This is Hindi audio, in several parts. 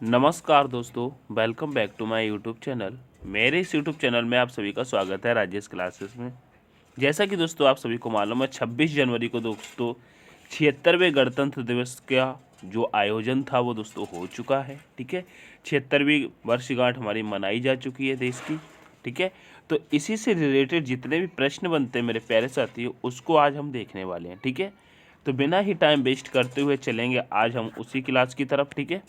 नमस्कार दोस्तों, welcome back to my YouTube channel. मेरे इस यूट्यूब चैनल में आप सभी का स्वागत है राजेश क्लासेस में। जैसा कि दोस्तों आप सभी को मालूम है, 26 जनवरी को दोस्तों 76वें गणतंत्र दिवस का जो आयोजन था वो दोस्तों हो चुका है। ठीक है, 76वीं वर्षगांठ हमारी मनाई जा चुकी है देश की। ठीक है, तो इसी से रिलेटेड जितने भी प्रश्न बनते हैं मेरे प्यारे साथियों, उसको आज हम देखने वाले हैं। ठीक है, तो बिना ही टाइम वेस्ट करते हुए चलेंगे आज हम उसी क्लास की तरफ। ठीक है,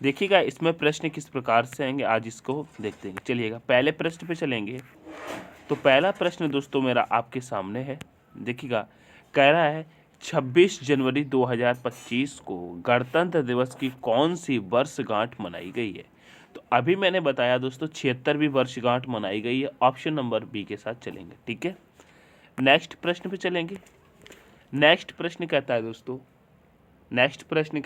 देखिएगा इसमें प्रश्न किस प्रकार से आएंगे, आज इसको देखते हैं। चलिएगा पहले प्रश्न पे चलेंगे। तो पहला प्रश्न दोस्तों मेरा आपके सामने है। देखिएगा, कह रहा है 26 जनवरी 2025 को गणतंत्र दिवस की कौन सी वर्षगांठ मनाई गई है। तो अभी मैंने बताया दोस्तों 76वीं वर्षगांठ मनाई गई है। ऑप्शन नंबर बी के साथ चलेंगे। ठीक है, नेक्स्ट प्रश्न पे चलेंगे। नेक्स्ट प्रश्न कहता है दोस्तों, नेक्स्ट प्रश्न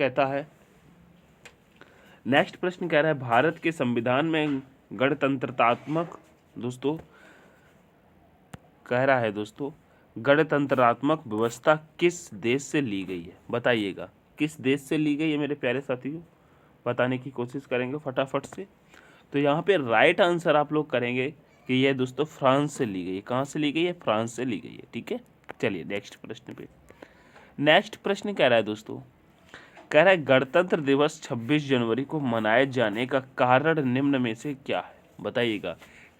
कह रहा है भारत के संविधान में गणतंत्रात्मक दोस्तों कह रहा है दोस्तों गणतंत्रात्मक व्यवस्था किस देश से ली गई है। बताइएगा किस देश से ली गई है मेरे प्यारे साथियों, बताने की कोशिश करेंगे फटाफट से। तो यहाँ पे राइट आंसर आप लोग करेंगे कि यह दोस्तों फ्रांस से ली गई है। कहाँ से ली गई है? फ्रांस से ली गई है। ठीक है, चलिए नेक्स्ट प्रश्न पे। नेक्स्ट प्रश्न कह रहा है दोस्तों, कह रहा है गणतंत्र दिवस 26 जनवरी को मनाए जाने का कारण निम्न में से क्या है। बताइएगा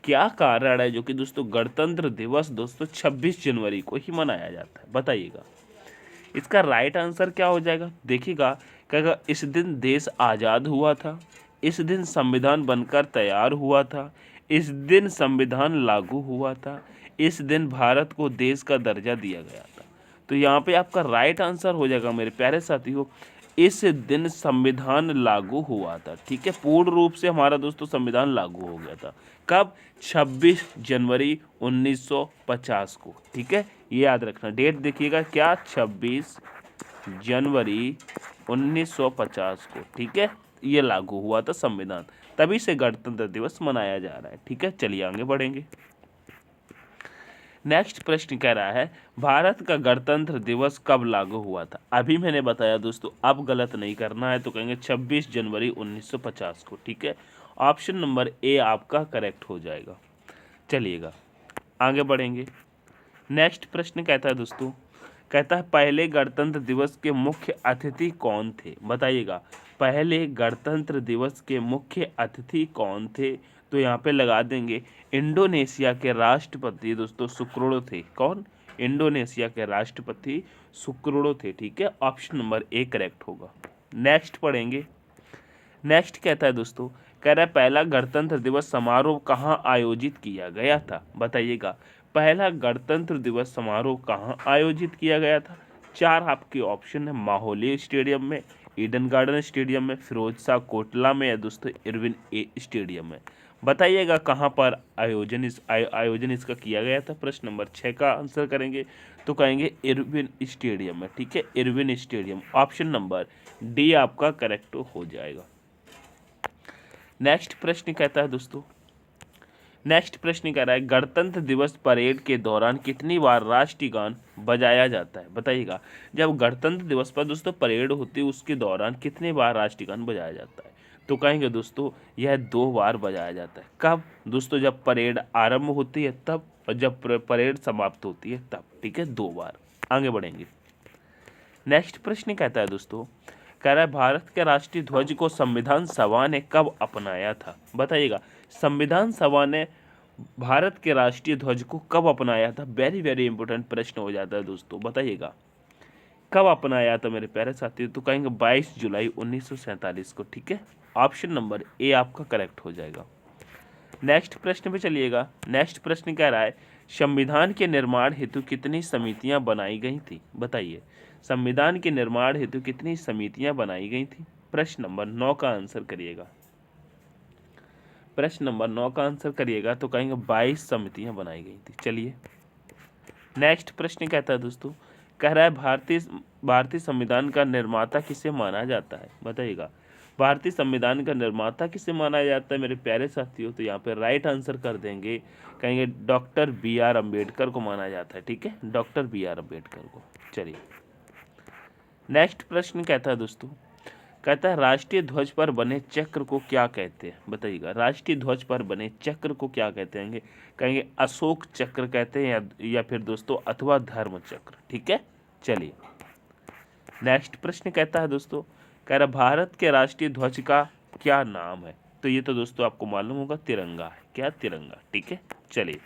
क्या कारण है जो कि दोस्तों गणतंत्र दिवस दोस्तों 26 जनवरी को ही मनाया जाता है। बताइएगा इसका राइट आंसर क्या हो जाएगा। देखिएगा, कहेगा इस दिन देश आज़ाद हुआ था, इस दिन संविधान बनकर तैयार हुआ था, इस दिन संविधान लागू हुआ था, इस दिन भारत को देश का दर्जा दिया गया था। तो यहाँ पे आपका राइट आंसर हो जाएगा मेरे प्यारे साथियों, इस दिन संविधान लागू हुआ था। ठीक है, पूर्ण रूप से हमारा दोस्तों संविधान लागू हो गया था। कब? 26 जनवरी 1950 को। ठीक है, ये याद रखना, डेट देखिएगा क्या, 26 जनवरी 1950 को। ठीक है, ये लागू हुआ था संविधान, तभी से गणतंत्र दिवस मनाया जा रहा है। ठीक है, चलिए आगे बढ़ेंगे। नेक्स्ट प्रश्न कह रहा है भारत का गणतंत्र दिवस कब लागू हुआ था। अभी मैंने बताया दोस्तों, अब गलत नहीं करना है, तो कहेंगे 26 जनवरी 1950 को। ठीक है, ऑप्शन नंबर ए आपका करेक्ट हो जाएगा। चलिएगा आगे बढ़ेंगे। नेक्स्ट प्रश्न कहता है दोस्तों, कहता है पहले गणतंत्र दिवस के मुख्य अतिथि कौन थे। बताइएगा पहले गणतंत्र दिवस के मुख्य अतिथि कौन थे। तो यहाँ पे लगा देंगे इंडोनेशिया के राष्ट्रपति दोस्तों सुक्रोड़ो थे। कौन? इंडोनेशिया के राष्ट्रपति सुक्रोड़ो थे। ठीक है, ऑप्शन नंबर ए करेक्ट होगा। नेक्स्ट पढ़ेंगे। नेक्स्ट कहता है दोस्तों, कह रहा है पहला गणतंत्र दिवस समारोह कहाँ आयोजित किया गया था। बताइएगा पहला गणतंत्र दिवस समारोह कहाँ आयोजित किया गया था। चार आपके ऑप्शन है, माहौली स्टेडियम में, ईडन गार्डन स्टेडियम में, फिरोज शाह कोटला में, या दोस्तों इरविन ए स्टेडियम में। बताइएगा कहाँ पर आयोजन इसका किया गया था। प्रश्न नंबर 6 का आंसर करेंगे तो कहेंगे इरविन स्टेडियम में। ठीक है, Irwin stadium, option number D आपका करेक्ट हो जाएगा। नेक्स्ट प्रश्न कहता है दोस्तों, नेक्स्ट प्रश्न कह रहा है गणतंत्र दिवस परेड के दौरान कितनी बार राष्ट्रीय गान बजाया जाता है। बताइएगा जब गणतंत्र दिवस पर दोस्तों परेड होती है उसके दौरान कितनी बार राष्ट्रीय गान बजाया जाता है। तो कहेंगे दोस्तों यह 2 बार बजाया जाता है। कब? दोस्तों जब परेड आरंभ होती है तब, और जब परेड समाप्त होती है तब। ठीक है, 2 बार। आगे बढ़ेंगे। नेक्स्ट प्रश्न कहता है दोस्तों, कह रहा है भारत के राष्ट्रीय ध्वज को संविधान सभा ने कब अपनाया था। बताइएगा संविधान सभा ने भारत के राष्ट्रीय ध्वज को कब अपनाया था। वेरी वेरी इंपॉर्टेंट प्रश्न हो जाता है दोस्तों। बताइएगा कब अपनाया था मेरे प्यारे साथियों। तो कहेंगे 22 जुलाई 1947 को। ठीक है, ऑप्शन नंबर ए आपका करेक्ट हो जाएगा। नेक्स्ट प्रश्न पे चलिएगा। नेक्स्ट प्रश्न कह रहा है संविधान के निर्माण हेतु कितनी समितियां बनाई गई थी। बताइए संविधान के निर्माण हेतु कितनी समितियां बनाई गई थी। प्रश्न नंबर 9 का आंसर करिएगा। प्रश्न नंबर 9 का आंसर करिएगा तो कहेंगे 22 समितियां बनाई गई थी। चलिए नेक्स्ट प्रश्न कहता है दोस्तों, कह रहा है भारतीय संविधान का निर्माता किसे माना जाता है। बताइएगा भारतीय संविधान का निर्माता किसे माना जाता है मेरे प्यारे साथियों। तो यहाँ पे राइट आंसर कर देंगे, कहेंगे डॉक्टर बी आर अम्बेडकर को माना जाता है। ठीक है, डॉक्टर बी आर अम्बेडकर को। चलिए नेक्स्ट प्रश्न कहता है दोस्तों, कहता है राष्ट्रीय ध्वज पर बने चक्र को क्या कहते हैं, बताइएगा। राष्ट्रीय ध्वज पर बने चक्र को क्या कहते हैं? कहेंगे अशोक चक्र कहते हैं या फिर दोस्तों अथवा धर्म चक्र। ठीक है, चलिए नेक्स्ट प्रश्न कहता है दोस्तों, कह रहा भारत के राष्ट्रीय ध्वज का क्या नाम है? तो ये तो दोस्तों आपको मालूम होगा, तिरंगा है। क्या? तिरंगा। ठीक है, चलिए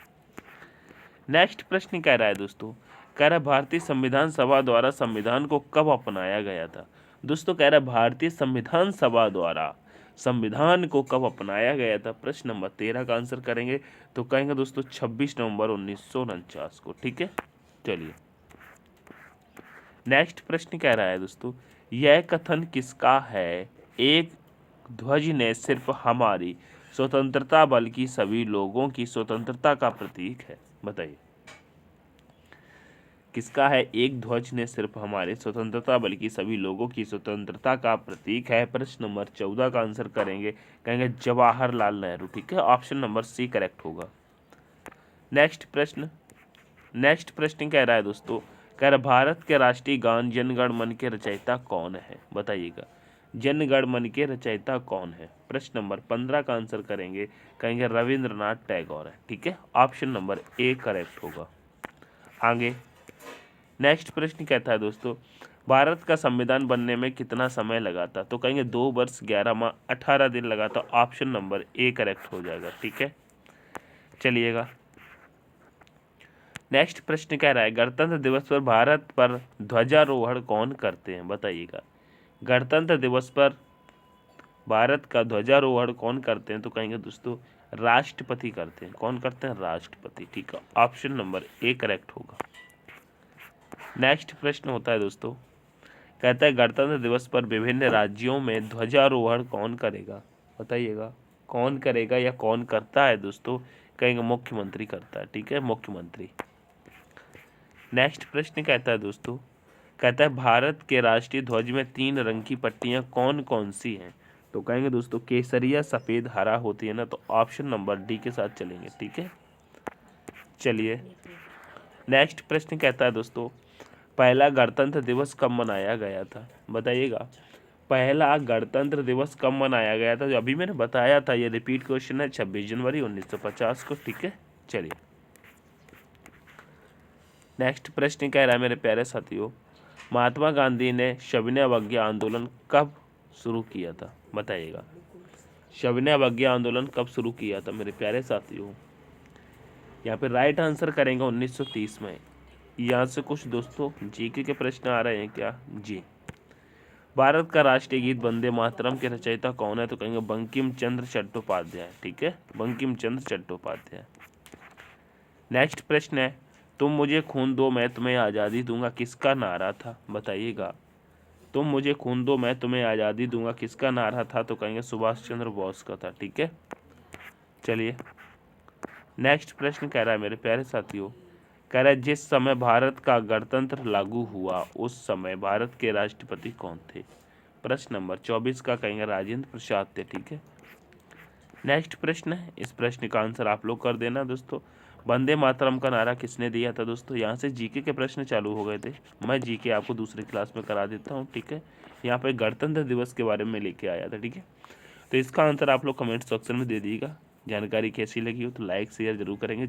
नेक्स्ट प्रश्न कह रहा है दोस्तों, कह रहा भारतीय संविधान सभा द्वारा संविधान को कब अपनाया गया था? दोस्तों कह रहा भारतीय संविधान सभा द्वारा संविधान को कब अपनाया गया था? प्रश्न नंबर 13 का आंसर करेंगे तो कहेंगे दोस्तों 26 नवंबर 1949 को। ठीक है, चलिए नेक्स्ट प्रश्न कह रहा है दोस्तों, यह कथन किसका है? एक ध्वज ने सिर्फ हमारी स्वतंत्रता बल्कि सभी लोगों की स्वतंत्रता का प्रतीक है। बताइए किसका है? एक ध्वज ने सिर्फ हमारे स्वतंत्रता बल्कि सभी लोगों की स्वतंत्रता का प्रतीक है। प्रश्न नंबर 14 का आंसर करेंगे, कहेंगे जवाहरलाल नेहरू। ठीक है, ऑप्शन नंबर सी करेक्ट होगा। नेक्स्ट प्रश्न कह रहा है दोस्तों, कह रहा भारत के राष्ट्रीय गान जन गण मन के रचयिता कौन है? बताइएगा जन गण मन के रचयिता कौन है? प्रश्न नंबर 15 का आंसर करेंगे, कहेंगे रविंद्रनाथ टैगोर है। ठीक है, ऑप्शन नंबर ए करेक्ट होगा। आगे नेक्स्ट प्रश्न कहता है दोस्तों, भारत का संविधान बनने में कितना समय लगा था? तो कहेंगे 2 वर्ष 11 माह 18 दिन लगा था। ऑप्शन नंबर ए करेक्ट हो जाएगा। ठीक है, चलिएगा नेक्स्ट प्रश्न कह रहा है, गणतंत्र दिवस पर भारत पर ध्वजारोहण कौन करते हैं? बताइएगा गणतंत्र दिवस पर भारत का ध्वजारोहण कौन करते हैं? तो कहेंगे दोस्तों राष्ट्रपति करते हैं। कौन करते हैं? राष्ट्रपति। ठीक है, ऑप्शन नंबर ए करेक्ट होगा। नेक्स्ट प्रश्न होता है दोस्तों, कहता है गणतंत्र दिवस पर विभिन्न राज्यों में ध्वजारोहण कौन करेगा? बताइएगा कौन करेगा या कौन करता है? दोस्तों कहेंगे मुख्यमंत्री करता है। ठीक है, मुख्यमंत्री। नेक्स्ट प्रश्न कहता है दोस्तों, कहता है भारत के राष्ट्रीय ध्वज में 3 रंग की पट्टियां कौन कौन सी हैं? तो कहेंगे दोस्तों केसरिया सफ़ेद हरा होती है ना, तो ऑप्शन नंबर डी के साथ चलेंगे। ठीक है, चलिए नेक्स्ट प्रश्न कहता है दोस्तों, पहला गणतंत्र दिवस कब मनाया गया था? बताइएगा पहला गणतंत्र दिवस कब मनाया गया था? जो अभी मैंने बताया था, ये रिपीट क्वेश्चन है, 26 जनवरी 1950 को। ठीक है, चलिए नेक्स्ट प्रश्न कह रहा है मेरे प्यारे साथियों, महात्मा गांधी ने सविनय अवज्ञा आंदोलन कब शुरू किया था? बताइएगा सविनय अवज्ञा आंदोलन कब शुरू किया था मेरे प्यारे साथियों? यहाँ पे राइट आंसर करेंगे 1930 में। यहाँ से कुछ दोस्तों जीके के प्रश्न आ रहे हैं क्या? जी। भारत का राष्ट्रीय गीत वंदे मातरम के रचयिता कौन है? तो कहेंगे बंकिम चंद्र चट्टोपाध्याय। ठीक है, बंकिम चंद्र चट्टोपाध्याय। नेक्स्ट प्रश्न है, तुम मुझे खून दो मैं तुम्हें आज़ादी दूंगा किसका नारा था? बताइएगा तुम मुझे खून दो मैं तुम्हें आज़ादी दूंगा किसका नारा था? तो कहेंगे सुभाष चंद्र बोस का था। ठीक है, चलिए नेक्स्ट प्रश्न कह रहा है मेरे प्यारे साथियों, कह रहा है जिस समय भारत का गणतंत्र लागू हुआ उस समय भारत के राष्ट्रपति कौन थे? प्रश्न नंबर 24 का कहेंगे राजेंद्र प्रसाद थे। ठीक है, नेक्स्ट प्रश्न है, इस प्रश्न का आंसर आप लोग कर देना दोस्तों। वंदे मातरम का नारा किसने दिया था? दोस्तों यहाँ से जीके के प्रश्न चालू हो गए थे, मैं जीके आपको दूसरी क्लास में करा देता हूँ। ठीक है, यहाँ पे गणतंत्र दिवस के बारे में लेके आया था। ठीक है, तो इसका आंसर आप लोग कमेंट सेक्शन में दे दीजिएगा। जानकारी कैसी लगी हो तो लाइक शेयर जरूर करेंगे।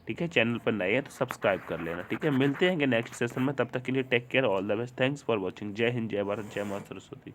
ठीक है, चैनल पर नए हैं तो सब्सक्राइब कर लेना। ठीक है, मिलते हैं नेक्स्ट सेशन में, तब तक के लिए take care, all the best, thanks for watching. जय हिंद, जय भारत, जय माता सरस्वती।